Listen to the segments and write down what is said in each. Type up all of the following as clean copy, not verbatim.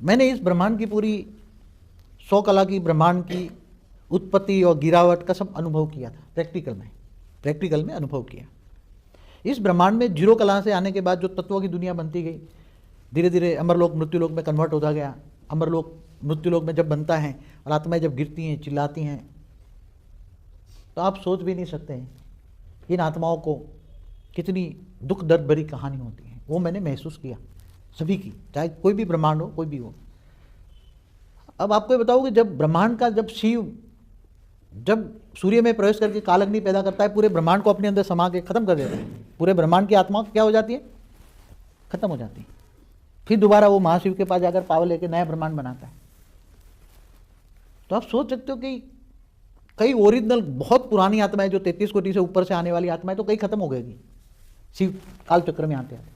मैंने इस ब्रह्मांड की पूरी 100 कला की ब्रह्मांड की उत्पत्ति और गिरावट का सब अनुभव किया था, प्रैक्टिकल में अनुभव किया। इस ब्रह्मांड में 0 कला से आने के बाद जो तत्वों की दुनिया बनती गई, धीरे धीरे अमरलोक मृत्युलोक में कन्वर्ट होता गया। अमरलोक मृत्युलोक में जब बनता है और आत्माएं जब गिरती हैं, चिल्लाती हैं, तो आप सोच भी नहीं सकते हैं इन आत्माओं को कितनी दुख दर्द भरी कहानी होती है। वो मैंने महसूस किया सभी की, चाहे कोई भी ब्रह्मांड हो, कोई भी हो। अब आपको बताऊँ कि जब ब्रह्मांड का जब शिव जब सूर्य में प्रवेश करके कालअग्नि पैदा करता है, पूरे ब्रह्मांड को अपने अंदर समा के खत्म कर देता है। पूरे ब्रह्मांड की आत्मा क्या हो जाती है? खत्म हो जाती है। फिर दोबारा वो महाशिव के पास जाकर पावर लेके नया ब्रह्मांड बनाता है। तो आप सोच सकते हो कि कई ओरिजिनल बहुत पुरानी आत्माएं जो 33 कोटि से ऊपर से आने वाली आत्माएं तो कई खत्म हो गएगी शिव काल चक्र में आते आते।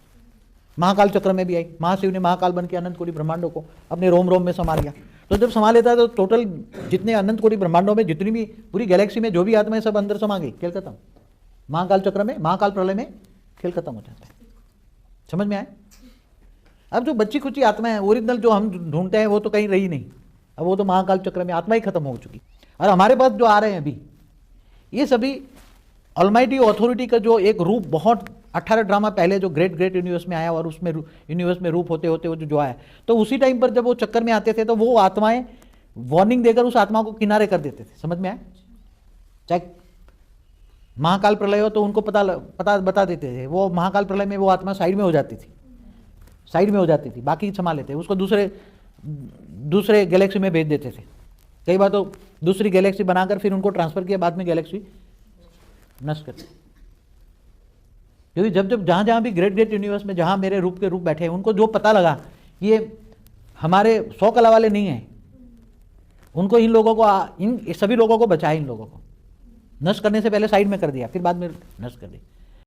महाकाल चक्र में भी आई, महाशिव ने महाकाल बन के अनंत कोटि ब्रह्मांडों को अपने रोम रोम में समा लिया। तो जब समा लेता है तो टोटल जितने अनंत कोटि ब्रह्मांडों में जितनी भी पूरी गैलेक्सी में जो भी आत्माएं सब अंदर समा गई, खेल खत्म। महाकाल चक्र में, महाकाल प्रलय में खेल खत्म हो जाता है। समझ में आए? अब जो बच्ची खुची आत्मा है ओरिजिनल जो हम ढूंढते हैं वो तो कहीं रही नहीं, अब वो तो महाकाल चक्र में आत्मा ही खत्म हो चुकी। और हमारे पास जो आ रहे हैं अभी ये सभी ऑलमाइटी अथॉरिटी का जो एक रूप बहुत 18 ड्रामा पहले जो ग्रेट यूनिवर्स में आया और उसमें यूनिवर्स में रूप होते होते वो जो आया, तो उसी टाइम पर जब वो चक्कर में आते थे तो वो आत्माएं वार्निंग देकर उस आत्मा को किनारे कर देते थे। समझ में आए? चाहे महाकाल प्रलय हो तो उनको पता बता देते थे, वो महाकाल प्रलय में वो आत्मा साइड में हो जाती थी, बाकी संभाल लेते, उसको दूसरे गैलेक्सी में भेज देते थे। कई बार तो दूसरी गैलेक्सी बनाकर फिर उनको ट्रांसफर किया, बाद में गैलेक्सी नष्ट करते। क्योंकि जब जहाँ भी ग्रेट यूनिवर्स में जहाँ मेरे रूप के रूप बैठे हैं, उनको जो पता लगा ये हमारे 100 कला वाले नहीं हैं, उनको इन लोगों को, इन सभी लोगों को बचाया, इन लोगों को नष्ट करने से पहले साइड में कर दिया, फिर बाद में नष्ट कर दिया।